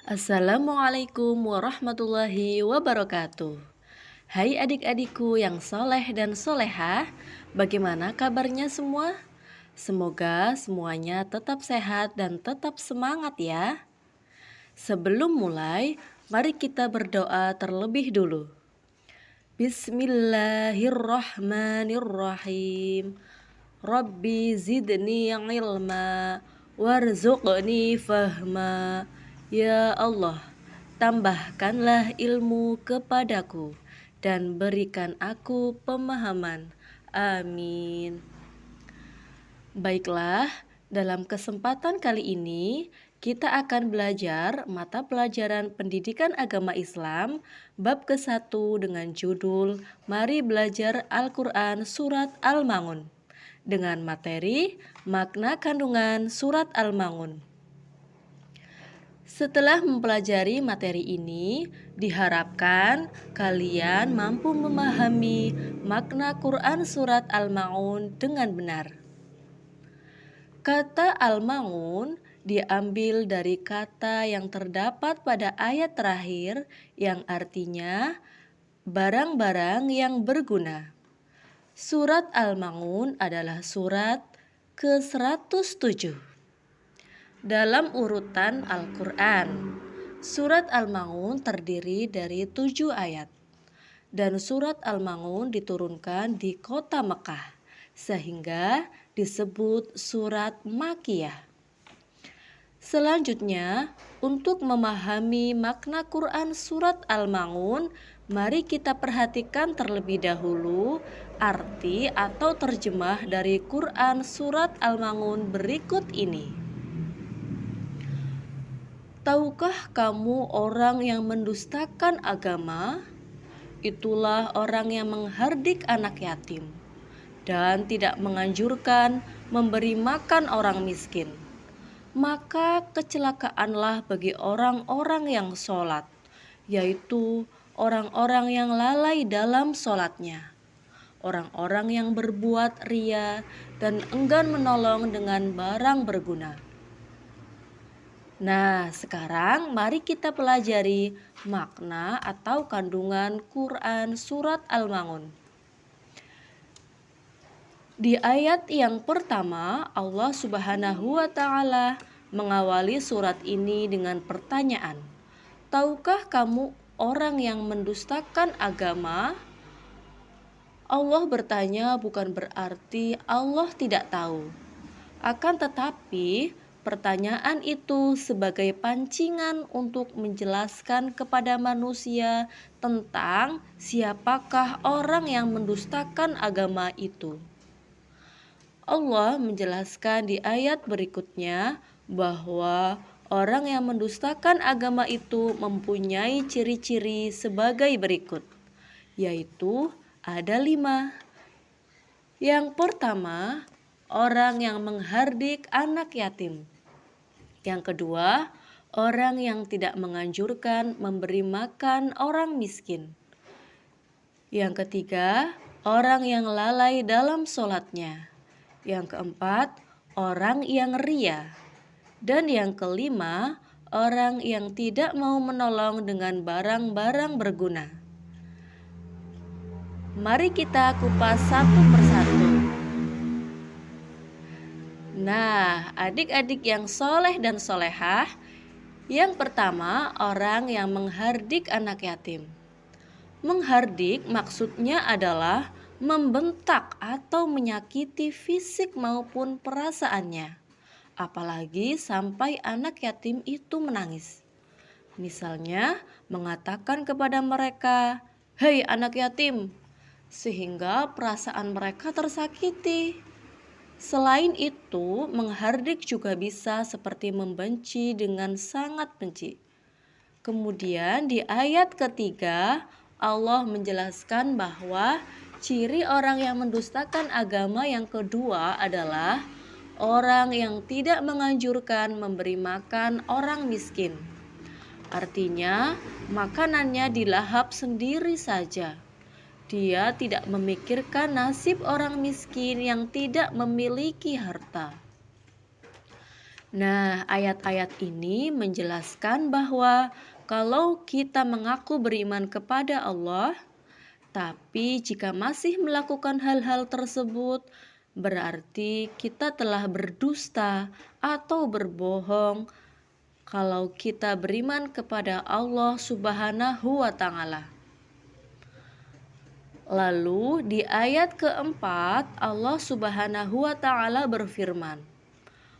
Assalamualaikum warahmatullahi wabarakatuh. Hai adik-adikku yang soleh dan solehah, bagaimana kabarnya semua? Semoga semuanya tetap sehat dan tetap semangat ya. Sebelum mulai, mari kita berdoa terlebih dulu. Bismillahirrahmanirrahim. Rabbi zidni ilma warzuqni fahma. Ya Allah, tambahkanlah ilmu kepadaku dan berikan aku pemahaman. Amin. Baiklah, dalam kesempatan kali ini kita akan belajar mata pelajaran Pendidikan Agama Islam bab ke-1 dengan judul Mari Belajar Al-Quran Surat Al-Ma'un dengan materi makna kandungan Surat Al-Ma'un. Setelah mempelajari materi ini, diharapkan kalian mampu memahami makna Quran Surat Al-Ma'un dengan benar. Kata Al-Ma'un diambil dari kata yang terdapat pada ayat terakhir yang artinya barang-barang yang berguna. Surat Al-Ma'un adalah surat ke-107 dalam urutan Al-Quran. Surat Al-Ma'un terdiri dari 7 ayat dan surat Al-Ma'un diturunkan di kota Mekah sehingga disebut surat Makkiyah. Selanjutnya, untuk memahami makna Quran surat Al-Ma'un, mari kita perhatikan terlebih dahulu arti atau terjemah dari Quran surat Al-Ma'un berikut ini. Tahukah kamu orang yang mendustakan agama? Itulah orang yang menghardik anak yatim dan tidak menganjurkan memberi makan orang miskin. Maka kecelakaanlah bagi orang-orang yang sholat, yaitu orang-orang yang lalai dalam sholatnya, orang-orang yang berbuat ria dan enggan menolong dengan barang berguna. Nah, sekarang mari kita pelajari makna atau kandungan Quran Surat Al-Ma'un. Di ayat yang pertama, Allah Subhanahu wa Ta'ala mengawali surat ini dengan pertanyaan, tahukah kamu orang yang mendustakan agama? Allah bertanya bukan berarti Allah tidak tahu. Akan tetapi, pertanyaan itu sebagai pancingan untuk menjelaskan kepada manusia tentang siapakah orang yang mendustakan agama itu. Allah menjelaskan di ayat berikutnya bahwa orang yang mendustakan agama itu mempunyai ciri-ciri sebagai berikut, yaitu ada 5. Yang pertama, orang yang menghardik anak yatim. Yang kedua, orang yang tidak menganjurkan memberi makan orang miskin. Yang ketiga, orang yang lalai dalam sholatnya. Yang keempat, orang yang ria. Dan yang kelima, orang yang tidak mau menolong dengan barang-barang berguna. Mari kita kupas satu persatu. Nah, adik-adik yang soleh dan solehah, yang pertama orang yang menghardik anak yatim. Menghardik maksudnya adalah membentak atau menyakiti fisik maupun perasaannya, apalagi sampai anak yatim itu menangis. Misalnya mengatakan kepada mereka, "Hei anak yatim," sehingga perasaan mereka tersakiti. Selain itu, menghardik juga bisa seperti membenci dengan sangat benci. Kemudian di ayat ketiga, Allah menjelaskan bahwa ciri orang yang mendustakan agama yang kedua adalah orang yang tidak menganjurkan memberi makan orang miskin. Artinya, makanannya dilahap sendiri saja. Dia tidak memikirkan nasib orang miskin yang tidak memiliki harta. Nah, ayat-ayat ini menjelaskan bahwa kalau kita mengaku beriman kepada Allah, tapi jika masih melakukan hal-hal tersebut, berarti kita telah berdusta atau berbohong kalau kita beriman kepada Allah Subhanahu wa Ta'ala. Lalu di ayat keempat, Allah Subhanahu wa Ta'ala berfirman,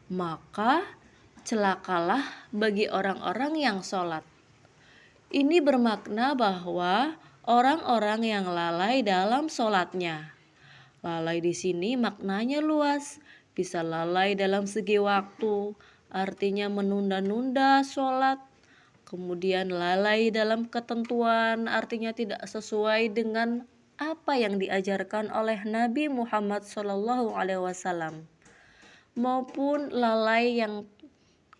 "Maka celakalah bagi orang-orang yang sholat." Ini bermakna bahwa orang-orang yang lalai dalam sholatnya. Lalai di sini maknanya luas, bisa lalai dalam segi waktu, artinya menunda-nunda sholat. Kemudian lalai dalam ketentuan, artinya tidak sesuai dengan apa yang diajarkan oleh Nabi Muhammad SAW. Maupun lalai yang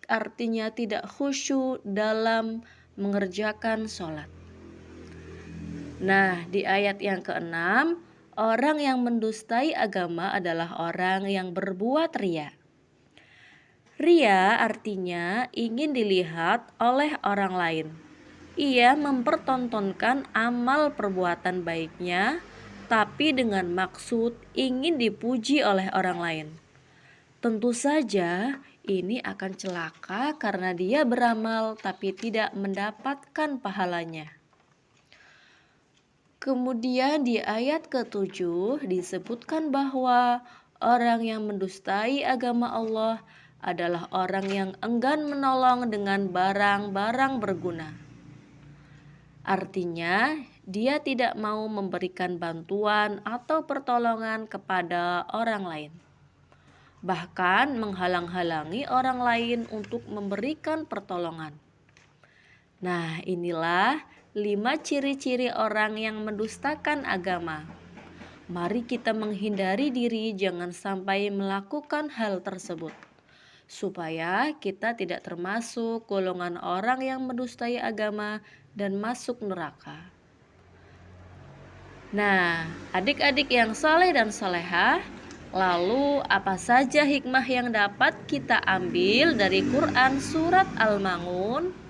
artinya tidak khusyuk dalam mengerjakan sholat. Nah, di ayat yang keenam, orang yang mendustai agama adalah orang yang berbuat ria. Ria artinya ingin dilihat oleh orang lain. Ia mempertontonkan amal perbuatan baiknya, tapi dengan maksud ingin dipuji oleh orang lain. Tentu saja ini akan celaka karena dia beramal tapi tidak mendapatkan pahalanya. Kemudian di ayat ke-7 disebutkan bahwa orang yang mendustai agama Allah adalah orang yang enggan menolong dengan barang-barang berguna. Artinya, dia tidak mau memberikan bantuan atau pertolongan kepada orang lain. Bahkan menghalang-halangi orang lain untuk memberikan pertolongan. Nah, inilah 5 ciri-ciri orang yang mendustakan agama. Mari kita menghindari diri jangan sampai melakukan hal tersebut, supaya kita tidak termasuk golongan orang yang mendustai agama dan masuk neraka. Nah, adik-adik yang saleh dan salehah, lalu apa saja hikmah yang dapat kita ambil dari Quran Surat Al-Ma'un?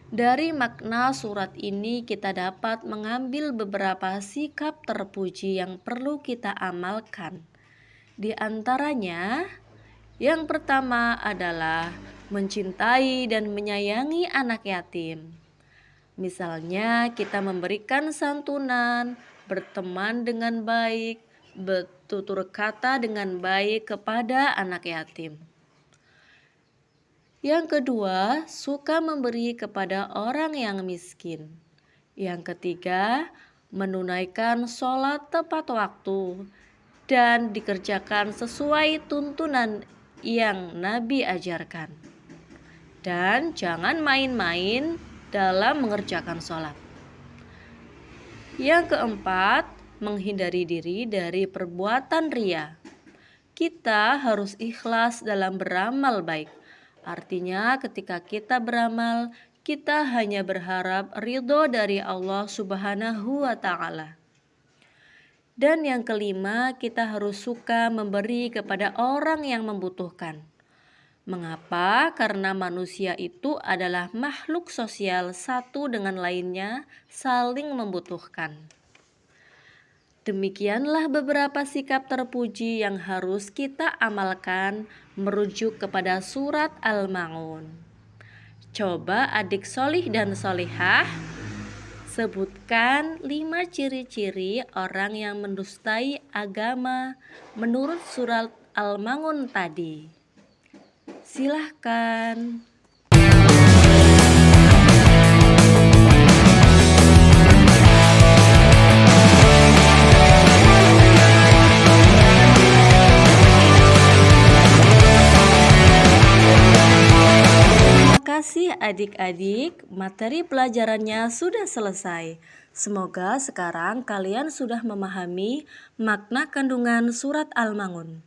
Dari makna surat ini kita dapat mengambil beberapa sikap terpuji yang perlu kita amalkan. Di antaranya, yang pertama adalah mencintai dan menyayangi anak yatim. Misalnya kita memberikan santunan, berteman dengan baik, bertutur kata dengan baik kepada anak yatim. Yang kedua, suka memberi kepada orang yang miskin. Yang ketiga, menunaikan sholat tepat waktu dan dikerjakan sesuai tuntunan yang Nabi ajarkan. Dan jangan main-main dalam mengerjakan sholat. Yang keempat, menghindari diri dari perbuatan ria. Kita harus ikhlas dalam beramal baik. Artinya ketika kita beramal, kita hanya berharap ridho dari Allah Subhanahu wa Ta'ala. Dan yang kelima, kita harus suka memberi kepada orang yang membutuhkan. Mengapa? Karena manusia itu adalah makhluk sosial, satu dengan lainnya saling membutuhkan. Demikianlah beberapa sikap terpuji yang harus kita amalkan merujuk kepada surat Al-Ma'un. Coba adik solih dan solihah sebutkan 5 ciri-ciri orang yang mendustai agama menurut surat Al-Ma'un tadi. Silahkan. Terima kasih adik-adik, materi pelajarannya sudah selesai. Semoga sekarang kalian sudah memahami makna kandungan surat Al-Ma'un.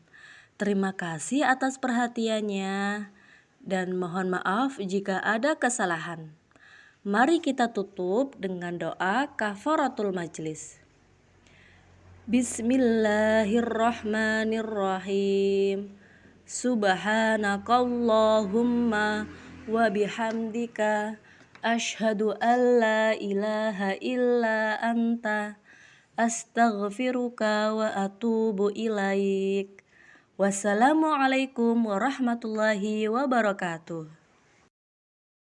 Terima kasih atas perhatiannya dan mohon maaf jika ada kesalahan. Mari kita tutup dengan doa kafaratul majlis. Bismillahirrahmanirrahim. Subhanakallahumma wa bihamdika asyhadu an la ilaha illa anta astaghfiruka wa atubu ilaik. Wassalamualaikum warahmatullahi wabarakatuh.